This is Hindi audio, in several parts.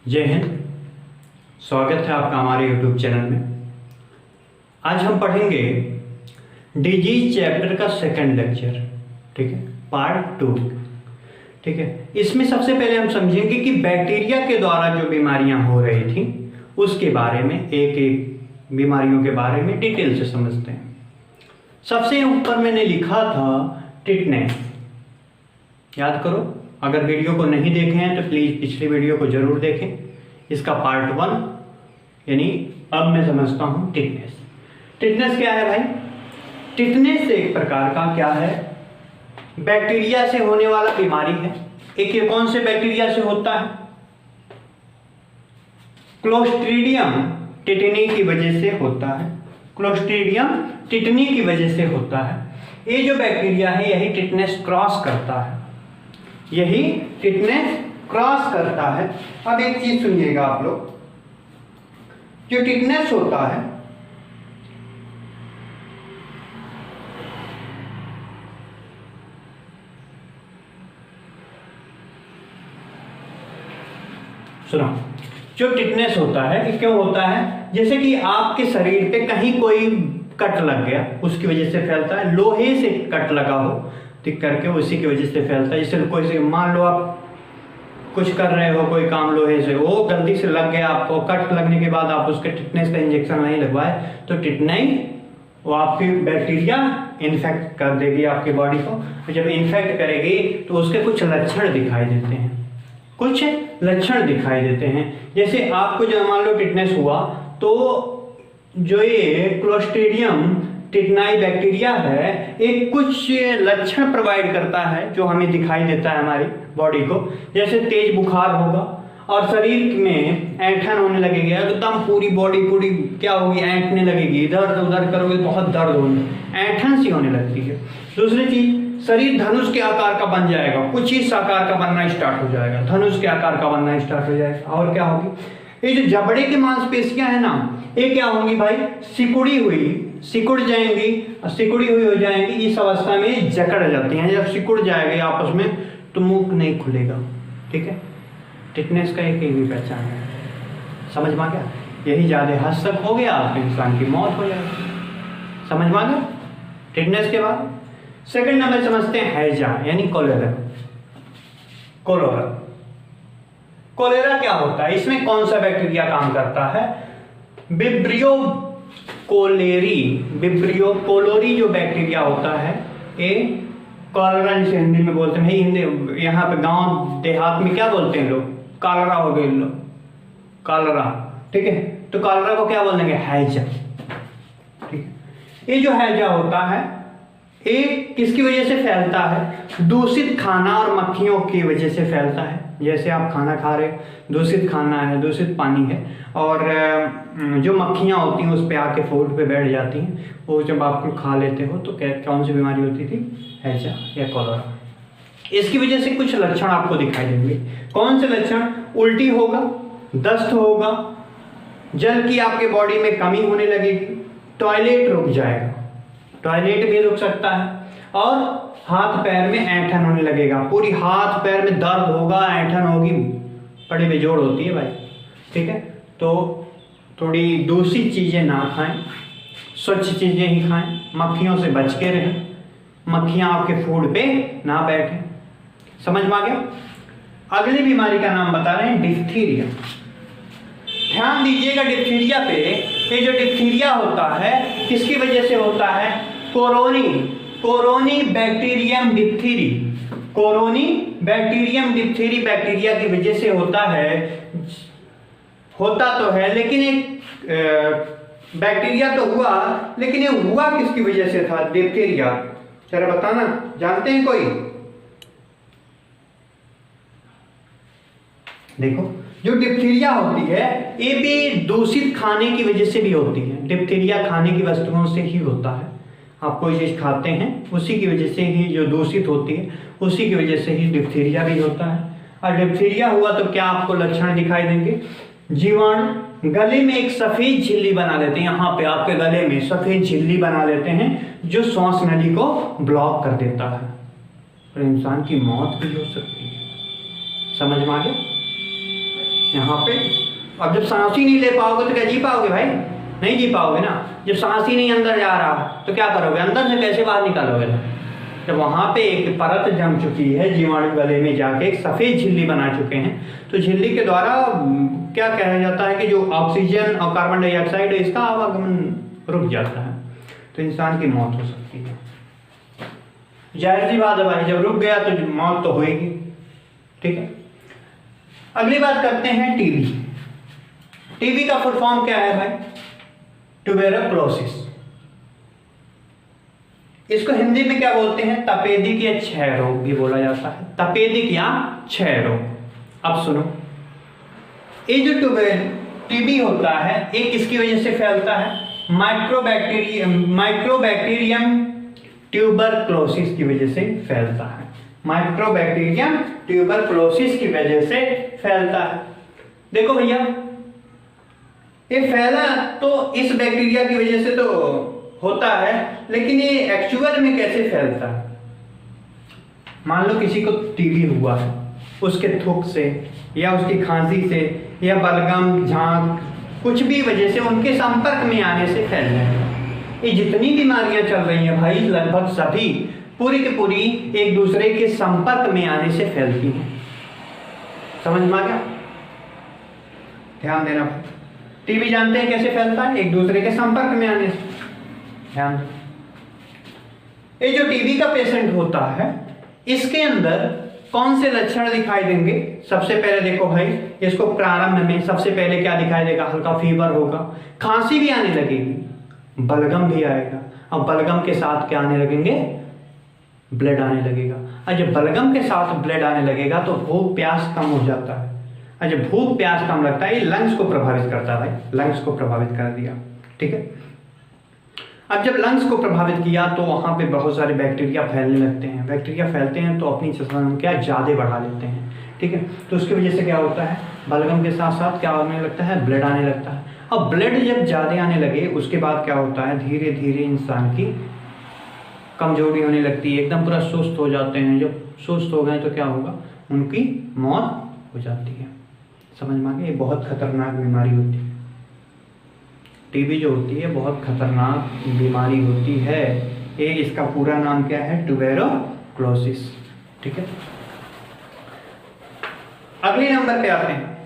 जय हिंद। स्वागत है आपका हमारे YouTube चैनल में। आज हम पढ़ेंगे डिजीज चैप्टर का सेकंड लेक्चर, ठीक है, पार्ट 2। ठीक है, इसमें सबसे पहले हम समझेंगे कि बैक्टीरिया के द्वारा जो बीमारियां हो रही थी उसके बारे में, एक एक बीमारियों के बारे में डिटेल से समझते हैं। सबसे ऊपर मैंने लिखा था टिटनेस, याद करो। अगर वीडियो को नहीं देखे हैं तो प्लीज़ पिछली वीडियो को जरूर देखें। इसका पार्ट 1, यानी अब मैं समझता हूँ टिटनेस। टिटनेस क्या है भाई? टिटनेस एक प्रकार का क्या है, बैक्टीरिया से होने वाला बीमारी है। एक ये कौन से बैक्टीरिया से होता है? क्लोस्ट्रीडियम टिटनी की वजह से होता है। क्लोस्ट्रीडियम टिटनी की वजह से होता है। ये जो बैक्टीरिया है यही टिटनेस क्रॉस करता है, यही टिटनेस क्रॉस करता है। अब एक चीज सुनिएगा आप लोग, जो टिटनेस होता है सुनो, जो टिटनेस होता है ये क्यों होता है? जैसे कि आपके शरीर पे कहीं कोई कट लग गया, उसकी वजह से फैलता है। लोहे से कट लगा हो तो करके उसी की वजह से फैलता है। जैसे कोई से, मान लो आप कुछ कर रहे हो कोई काम लोहे से, वो गलती से लग गया आपको, कट लगने के बाद आप उसके टिटनेस का इंजेक्शन नहीं लगवाए तो टिटनाई वो आपकी बैक्टीरिया इन्फेक्ट कर देगी आपकी बॉडी को। जब इन्फेक्ट करेगी तो उसके कुछ लक्षण दिखाई देते हैं, कुछ लक्षण दिखाई देते हैं। जैसे आपको जब मान लो टिटनेस हुआ तो जो ये क्लोस्ट्रीडियम टिटनाई बैक्टीरिया है एक कुछ लक्षण प्रोवाइड करता है जो हमें दिखाई देता है हमारी बॉडी को। जैसे तेज बुखार होगा और शरीर में ऐंठन होने लगेगी, एकदम पूरी बॉडी पूरी क्या होगी, ऐंठने लगेगी, इधर उधर करोगे बहुत दर्द होगी, ऐंठन सी होने लगती है। दूसरी चीज, शरीर धनुष के आकार का बन जाएगा, कुछ इस आकार का बनना स्टार्ट हो जाएगा, धनुष के आकार का बनना स्टार्ट हो जाएगा। और क्या होगी, ये जो जबड़े की मांसपेशियां है ना, ये क्या होंगी भाई, सिकुड़ जाएंगी, सिकुड़ी हुई हो जाएंगी। इस अवस्था में जकड़ जाती हैं। जब सिकुड़ जाएगी आपस में तो मुंह नहीं खुलेगा। ठीक है, टिटनेस का एक भी पहचान है, समझ में आ गया? यही ज्यादा हद तक हो गया तो इंसान की मौत हो जाएगी। समझ में आ गया? टिटनेस के बाद सेकंड नंबर समझते हैं हैजा, यानी कोलेरा। कोलेरा क्या होता है? इसमें कौन सा बैक्टीरिया काम करता है? विब्रियो कोलोरी जो बैक्टीरिया होता है, ये कॉलरा जिसे हिंदी में बोलते हैं, हिंदी यहाँ पे गांव देहात में क्या बोलते हैं लोग, कॉलरा हो गए लोग, कॉलरा। ठीक है, तो कॉलरा को क्या बोलेंगे? हैजा। ठीक है, ये जो हैजा होता है ये किसकी वजह से फैलता है? दूषित खाना और मक्खियों की वजह से फैलता है। जैसे आप खाना खा रहे, दूषित खाना है, दूषित पानी है, और जो मक्खियाँ होती हैं उस पे आके फूड पे बैठ जाती हैं, वो जब आप खा लेते हो तो कौन सी बीमारी होती थी? हैजा या कोलेरा। इसकी वजह से कुछ लक्षण आपको दिखाई देंगे। कौन से लक्षण? उल्टी होगा, दस्त होगा, जल की आपके बॉडी में कमी होने लगेगी, टॉयलेट रुक जाएगा, टॉयलेट भी रुक सकता है, और हाथ पैर में ऐंठन होने लगेगा, पूरी हाथ पैर में दर्द होगा, ऐंठन होगी, बड़ी बेजोड़ होती है भाई। ठीक है, तो थोड़ी दूषित चीजें ना खाएं, स्वच्छ चीजें ही खाएं, मक्खियों से बच के रहें, मक्खियां आपके फूड पे ना बैठें। समझ में आ गया? अगली बीमारी का नाम बता रहे हैं डिप्थीरिया। ध्यान दीजिएगा डिप्थीरिया पे। ये जो डिप्थीरिया होता है किसकी वजह से होता है? कोरोनी बैक्टीरियम डिप्थीरी, कोरोनी बैक्टीरियम डिप्थीरी बैक्टीरिया की वजह से होता है। होता तो है, लेकिन एक बैक्टीरिया तो हुआ, लेकिन ये हुआ किसकी वजह से था? डिप्थीरिया। जरा बताना, जानते हैं कोई? देखो, जो डिप्थीरिया होती है ये भी दूषित खाने की वजह से भी होती है। डिप्थीरिया खाने की वस्तुओं से ही होता है। आप कोई चीज खाते हैं उसी की वजह से ही जो दूषित होती है उसी की वजह से ही डिप्थीरिया भी होता है। और डिप्थीरिया हुआ तो क्या आपको लक्षण दिखाई देंगे? जीवाणु गले में एक सफेद झिल्ली बना लेते हैं, यहाँ पे आपके गले में सफेद झिल्ली बना लेते हैं जो श्वास नली को ब्लॉक कर देता है, तो इंसान की मौत भी हो सकती है। समझ में आ गया? यहाँ पे। अब जब सांस ही नहीं ले पाओगे तो क्या जी पाओगे भाई? नहीं जी पाओगे ना। जब सांस ही नहीं अंदर जा रहा तो क्या करोगे? अंदर से कैसे बाहर निकालोगे? जब वहाँ पे एक परत जम चुकी है, जीवाणु गले में जाके एक सफ़ेद झिल्ली बना चुके हैं, तो झिल्ली के द्वारा क्या कहा जाता है कि जो ऑक्सीजन और कार्बन डाइऑक्साइड है इसका आवागमन रुक जाता है, तो इंसान की मौत हो सकती है। जाहिर सी बात है भाई, जब रुक गया तो मौत तो होएगी। ठीक है, अगली बात करते हैं टीबी। टीबी का फुल फॉर्म क्या है भाई? ट्यूबेरोक्लोसिस। इसको हिंदी में क्या बोलते हैं? तपेदिक या क्षय रोग भी बोला जाता है। तपेदिक या क्षय रोग। अब सुनो, ये जो टीबी होता है ये किसकी वजह से फैलता है? माइक्रोबैक्टीरियम ट्यूबरक्लोसिस की वजह से फैलता है। माइक्रोबैक्टीरियम ट्यूबरक्लोसिस की वजह से फैलता है। देखो भैया, ये फैला तो इस बैक्टीरिया की वजह से तो होता है, लेकिन ये एक्चुअल में कैसे फैलता है? मान लो किसी को टीबी हुआ है, उसके थूक से या उसकी खांसी से या बलगम, झाग, कुछ भी वजह से उनके संपर्क में आने से फैल जाएगा। ये जितनी बीमारियां चल रही हैं भाई, लगभग सभी पूरी की पूरी एक दूसरे के संपर्क में आने से फैलती हैं। समझ में आ गया? ध्यान देना। टीबी जानते हैं कैसे फैलता है? एक दूसरे के संपर्क में आने से। ध्यान दो, ये जो टीबी का पेशेंट होता है इसके अंदर कौन से लक्षण दिखाई देंगे? सबसे पहले देखो भाई, इसको प्रारंभ में सबसे पहले क्या दिखाई देगा? हल्का फीवर होगा, खांसी भी आने लगेगी, बलगम भी आएगा। अब बलगम के साथ क्या आने लगेंगे? ब्लड आने लगेगा। और जब बलगम के साथ ब्लड आने लगेगा तो भूख प्यास कम हो जाता है। और जब भूख प्यास कम लगता है, ये लंग्स को प्रभावित करता है भाई, लंग्स को प्रभावित कर दिया। ठीक है, अब जब लंग्स को प्रभावित किया तो वहाँ पे बहुत सारे बैक्टीरिया फैलने लगते हैं। बैक्टीरिया फैलते हैं तो अपनी संख्या ज़्यादा बढ़ा लेते हैं। ठीक है, तो उसकी वजह से क्या होता है? बलगम के साथ साथ क्या होने लगता है? ब्लड आने लगता है। अब ब्लड जब ज़्यादा आने लगे उसके बाद क्या होता है? धीरे धीरे इंसान की कमजोरी होने लगती है, एकदम पूरा सुस्त हो जाते हैं। जब सुस्त हो गए तो क्या होगा? उनकी मौत हो जाती है। समझ में आ गया? ये बहुत खतरनाक बीमारी होती है। टीबी जो होती है बहुत खतरनाक बीमारी होती है। ये इसका पूरा नाम क्या है? ट्यूबेरोक्लोसिस। ठीक है, अगले नंबर पे आते हैं।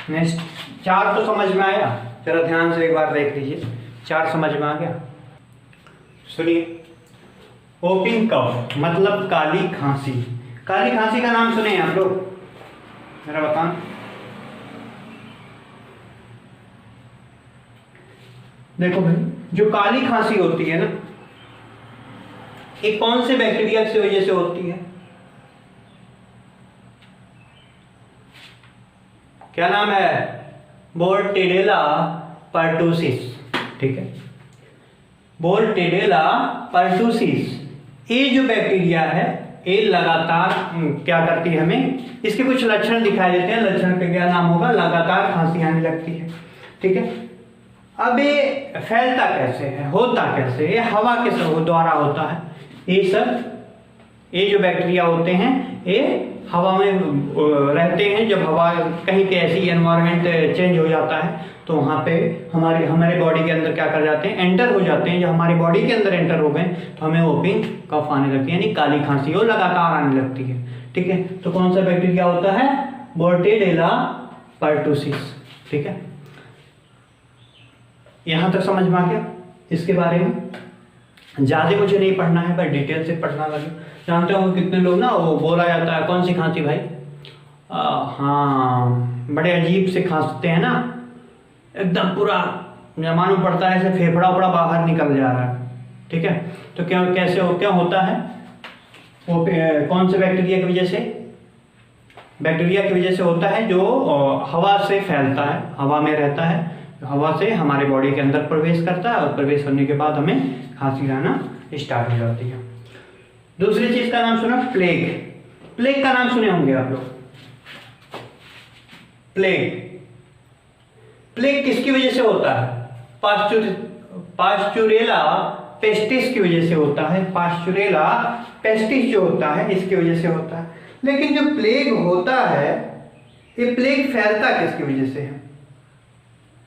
नेक्स्ट, 4 तो समझ में आया, जरा ध्यान से एक बार देख लीजिए। 4 समझ में आ गया? सुनिए, ओपिंग कफ मतलब काली खांसी। काली खांसी का नाम सुने आप लोग? जरा बताएं। देखो भाई, जो काली खांसी होती है ना, ये कौन से बैक्टीरिया की वजह से होती है? क्या नाम है? बोर्टेडेला पर्टुसिस। ठीक है, बोर्टेडेला पर्टुसिस। ये जो बैक्टीरिया है ये लगातार क्या करती है? हमें इसके कुछ लक्षण दिखाई देते हैं। लक्षण का क्या नाम होगा? लगातार खांसी आने लगती है। ठीक है, अब ये फैलता कैसे है? होता कैसे? ये हवा के द्वारा होता है। ये जो बैक्टीरिया होते हैं ये हवा में रहते हैं। जब हवा कहीं के ऐसी एनवायरनमेंट चेंज हो जाता है तो वहाँ पे हमारे बॉडी के अंदर क्या कर जाते हैं? एंटर हो जाते हैं। जब हमारी बॉडी के अंदर एंटर हो गए तो हमें ओपिंग कफ आने लगती है, यानी काली खांसी वो लगातार आने लगती है। ठीक है, तो कौन सा बैक्टीरिया होता है? बोर्टेडेला पर्टुसिस। ठीक है, यहां तक समझ में आ गया? इसके बारे में ज्यादा मुझे नहीं पढ़ना है, पर डिटेल से पढ़ना लगे। जानते हो कितने लोग ना वो बोला जाता है, कौन सी खांसी भाई? हाँ, बड़े अजीब से खांसते हैं ना, एकदम पूरा मालूम पड़ता है ऐसे फेफड़ा उफड़ा बाहर निकल जा रहा है। ठीक है, तो क्या होता है? वो कौन से बैक्टीरिया की वजह से? बैक्टीरिया की वजह से होता है जो हवा से फैलता है, हवा में रहता है, हवा से हमारे बॉडी के अंदर प्रवेश करता है और प्रवेश करने के बाद हमें खांसी आना स्टार्ट हो जाती है। दूसरी चीज का नाम सुना? प्लेग। प्लेग का नाम सुने होंगे आप लोग? प्लेग किसकी वजह से होता है? पास्चुरेला पेस्टिस की वजह से होता है। पास्चुरेला पेस्टिस जो होता है इसकी वजह से होता है। लेकिन जो प्लेग होता है ये प्लेग फैलता किसकी वजह से है?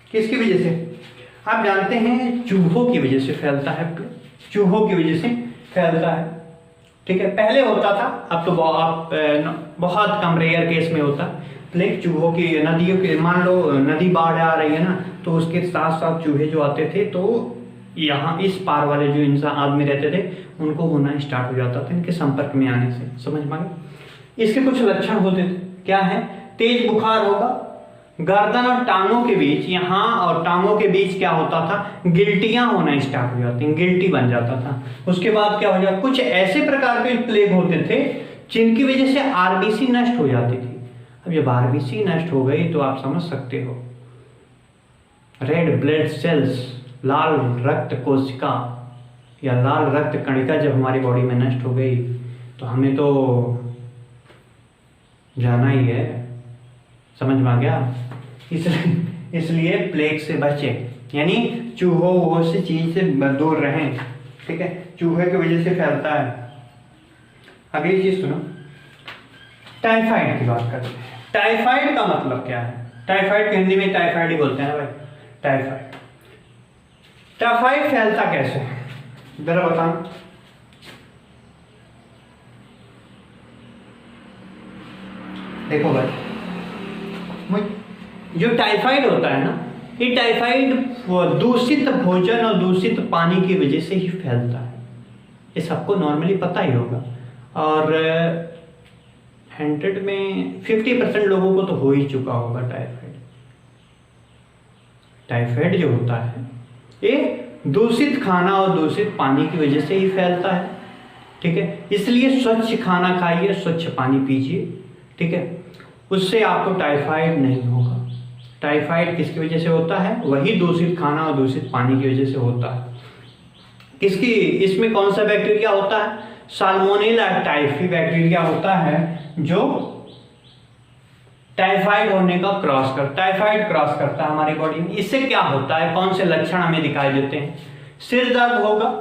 किसकी वजह से? आप जानते हैं चूहों की वजह से फैलता है प्लेग, चूहों की वजह से फैलता है। ठीक है, पहले होता था, अब तो बहुत कम रेयर केस में होता प्लेग। चूहों की नदियों के, मान लो नदी बाढ़ आ रही है ना, तो उसके साथ साथ चूहे जो आते थे, तो यहाँ इस पार वाले जो इंसान आदमी रहते थे उनको होना स्टार्ट हो जाता था इनके संपर्क में आने से। समझ मांगे? इसके कुछ लक्षण होते थे, क्या है? तेज बुखार होगा, गर्दन और टांगों के बीच, यहाँ और टांगों के बीच क्या होता था? गिल्टियां होना स्टार्ट हो जाती, गिल्टी बन जाता था। उसके बाद क्या हो जाता? कुछ ऐसे प्रकार के प्लेग होते थे जिनकी वजह से आरबीसी नष्ट हो जाती थी। अब जब आरबीसी नष्ट हो गई तो आप समझ सकते हो, रेड ब्लड सेल्स, लाल रक्त कोशिका या लाल रक्त कणिका जब हमारी बॉडी में नष्ट हो गई तो हमें तो जाना ही है। समझ में आ गया? इसलिए प्लेग से बचे, यानी चूहों वो से चीज से दूर रहें। ठीक है, चूहे की वजह से फैलता है। अगली चीज सुनो, टाइफाइड की बात करते हैं। टाइफाइड का मतलब क्या है? टाइफाइड हिंदी में टाइफाइड ही बोलते हैं भाई, टाइफाइड। टाइफाइड फैलता कैसे है जरा बताना। देखो भाई, जो टाइफाइड होता है ना, ये टाइफाइड दूषित भोजन और दूषित पानी की वजह से ही फैलता है। ये सबको नॉर्मली पता ही होगा, और 100 में 50% लोगों को तो हो ही चुका होगा टाइफाइड। टाइफाइड जो होता है ये दूषित खाना और दूषित पानी की वजह से ही फैलता है। ठीक है, इसलिए स्वच्छ खाना खाइए, स्वच्छ पानी पीजिए। ठीक है, उससे आपको टाइफाइड नहीं होगा। टाइफाइड किसकी वजह से होता है? वही दूषित खाना और दूषित पानी की वजह से होता है। किसकी? इसमें कौन सा बैक्टीरिया होता है? साल्मोनेला टाइफी बैक्टीरिया होता है जो टाइफाइड होने का टाइफाइड क्रॉस करता है हमारी बॉडी में। इससे क्या होता है? कौन से लक्षण हमें दिखाई देते हैं? सिर दर्द होगा,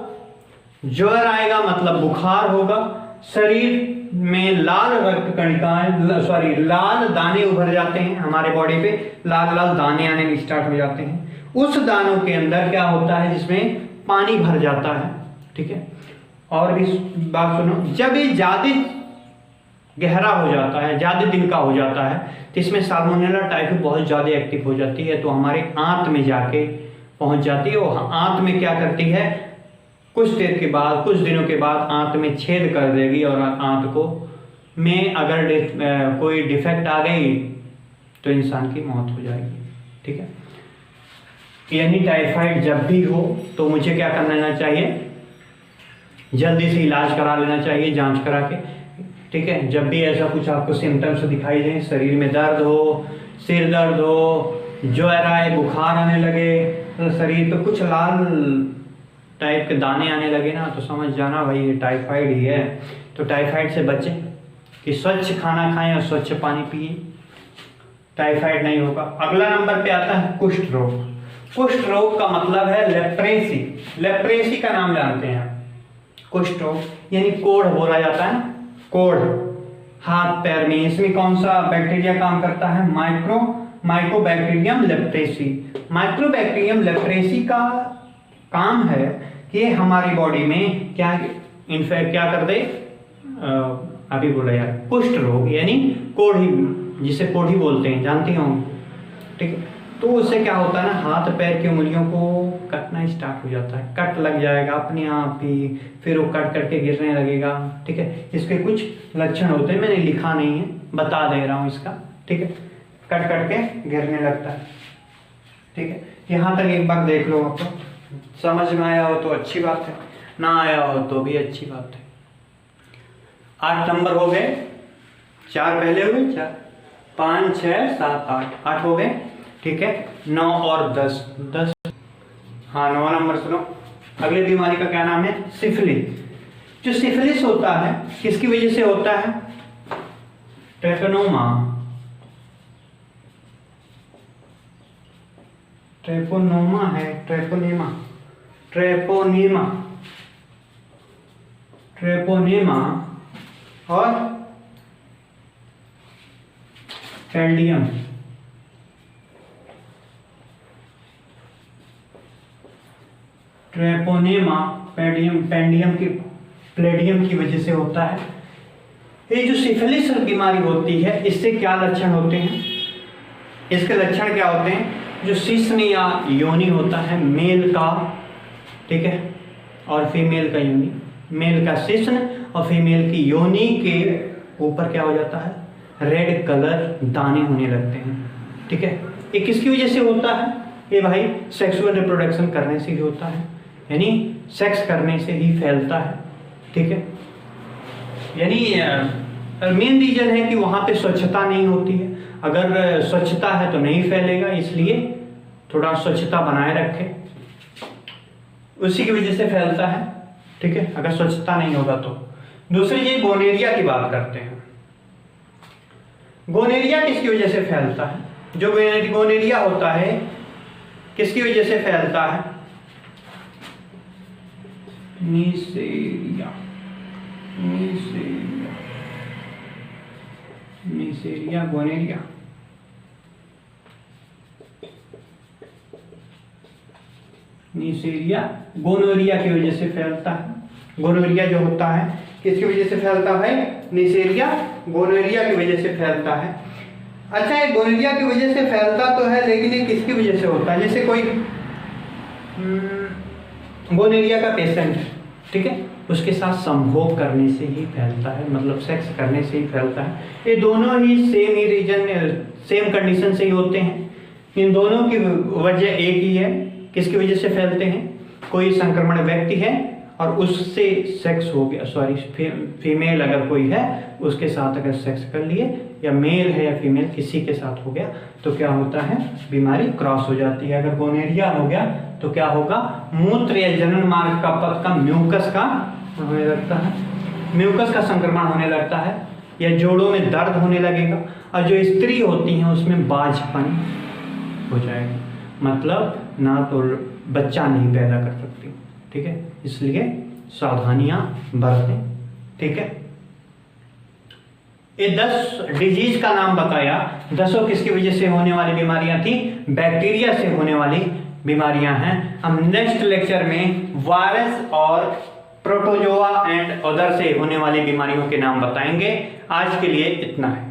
ज्वर आएगा मतलब बुखार होगा, शरीर में लाल रक्त कणिकाएं लाल दाने उभर जाते हैं, हमारे बॉडी पे लाल लाल दाने आने स्टार्ट हो जाते हैं। उस दानों के अंदर क्या होता है? जिसमें पानी भर जाता है। ठीक है, और इस बात सुनो, जब ये ज्यादा गहरा हो जाता है, ज्यादा दिन का हो जाता है, तो इसमें साल्मोनेला टाइफी बहुत ज्यादा एक्टिव हो जाती है, तो हमारे आंत में जाके पहुंच जाती है। और आंत में क्या करती है? कुछ देर के बाद, कुछ दिनों के बाद आंत में छेद कर देगी, और आंत को में अगर कोई डिफेक्ट आ गई तो इंसान की मौत हो जाएगी। ठीक है, यानी टाइफाइड जब भी हो तो मुझे क्या कर लेना चाहिए? जल्दी से इलाज करा लेना चाहिए, जांच करा के। ठीक है, जब भी ऐसा कुछ आपको सिम्टम्स दिखाई दे, शरीर में दर्द हो, सिर दर्द हो, ज्वर आए, बुखार आने लगे, तो शरीर पे कुछ लाल टाइप के दाने आने लगे ना, तो समझ जाना भाई ये टाइफाइड ही है। तो टाइफाइड से बचें कि स्वच्छ खाना खाएं और स्वच्छ पानी पिए, टाइफाइड नहीं होगा। अगला नंबर पे आता है कुष्ठ रोग। कुष्ठ रोग का मतलब है लेप्रेसी। लेप्रेसी का नाम जानते हैं आप? कुष्ठ रोग यानी कोढ़ बोला जाता है ना, कोढ़ हाथ पैर में। इसमें कौन सा बैक्टीरिया काम करता है? Mycobacterium leprosy. माइकोबैक्टीरियम लेप्रेसी का काम है कि हमारी बॉडी में क्या इन्फेक्ट क्या कर दे, अभी बोला यार, कुष्ठ रोग यानी कोढ़ी, जिसे कोढ़ी बोलते हैं, जानते हो? ठीक है, तो उससे क्या होता है ना, हाथ पैर की उंगलियों को कटना स्टार्ट हो जाता है, कट लग जाएगा अपने आप ही, फिर वो कट करके गिरने लगेगा। ठीक है, इसके कुछ लक्षण होते हैं, मैंने लिखा नहीं है, बता दे रहा हूँ इसका। ठीक है, कट करके गिरने लगता है। ठीक है, यहाँ तक एक बार देख लो, आपको समझ में आया हो तो अच्छी बात है, ना आया हो तो भी अच्छी बात है। 8 नंबर हो गए, 4 पहले हो गए, 4 5 6 7 8 हो गए। ठीक है, 9 और 10। हाँ, 9 नंबर सुनो। अगली बीमारी का क्या नाम है? सिफिलिस। जो सिफिलिस होता है किसकी वजह से होता है? ट्रेपोनोमा। ट्रेपोनोमा है, ट्रेपोनेमा, ट्रेपोनेमा, ट्रेपोनेमा और पैल्डियम, ट्रेपोनेमा पैंडियम की प्लेडियम की वजह से होता है। ये जो सिफिलिस बीमारी होती है इससे क्या लक्षण होते हैं? इसके लक्षण क्या होते हैं? जो शिश्न या योनि होता है मेल का, ठीक है, और फीमेल का योनि, मेल का शिश्न और फीमेल की योनि के ऊपर क्या हो जाता है? रेड कलर दाने होने लगते हैं, ठीक है। ये किसकी वजह से होता है? ये भाई सेक्सुअल रिप्रोडक्शन करने से ही होता है, यानी सेक्स करने से ही फैलता है, ठीक है। यानी मेन रीजन है कि वहां पे स्वच्छता नहीं होती है। अगर स्वच्छता है तो नहीं फैलेगा, इसलिए थोड़ा स्वच्छता बनाए रखें, उसी की वजह से फैलता है, ठीक है, अगर स्वच्छता नहीं होगा तो। दूसरी चीज गोनेरिया की बात करते हैं। गोनेरिया किसकी वजह से फैलता है? जो गोनेरिया होता है किसकी वजह से फैलता है? नीसेरिया, नीसेरिया, नीसेरिया गोनेरिया। नीसेरिया गोनोरिया की वजह से फैलता है। गोनोरिया जो होता है किसकी वजह से फैलता है? नीसेरिया गोनोरिया की वजह से फैलता है। अच्छा, ये गोनोरिया की वजह से फैलता तो है, लेकिन ये किसकी वजह से होता है? जैसे कोई गोनोरिया का पेशेंट है, ठीक है, उसके साथ संभोग करने से ही फैलता है, मतलब सेक्स करने से ही फैलता है। ये दोनों ही सेम ही रीजन, सेम कंडीशन से ही होते हैं। इन दोनों की वजह एक ही है। किसकी वजह से फैलते हैं? कोई संक्रमण व्यक्ति है और उससे सेक्स हो गया, सॉरी फीमेल अगर कोई है उसके साथ अगर सेक्स कर लिए, या मेल है या फीमेल किसी के साथ हो गया, तो क्या होता है? बीमारी क्रॉस हो जाती है। अगर गोनेरिया हो गया तो क्या होगा? मूत्र या जनन मार्ग का पथ का म्यूकस का होने लगता है, म्यूकस का संक्रमण होने लगता है, या जोड़ों में दर्द होने लगेगा, और जो स्त्री होती हैं उसमें बाझपन हो जाएगा, मतलब ना तो बच्चा नहीं पैदा कर सकती, ठीक है। इसलिए सावधानियां बरतें, ठीक है। ये 10 डिजीज का नाम बताया, 10 किसकी वजह से होने वाली बीमारियां थी? बैक्टीरिया से होने वाली बीमारियां हैं। हम नेक्स्ट लेक्चर में वायरस और प्रोटोजोआ एंड अदर से होने वाली बीमारियों के नाम बताएंगे। आज के लिए इतना है।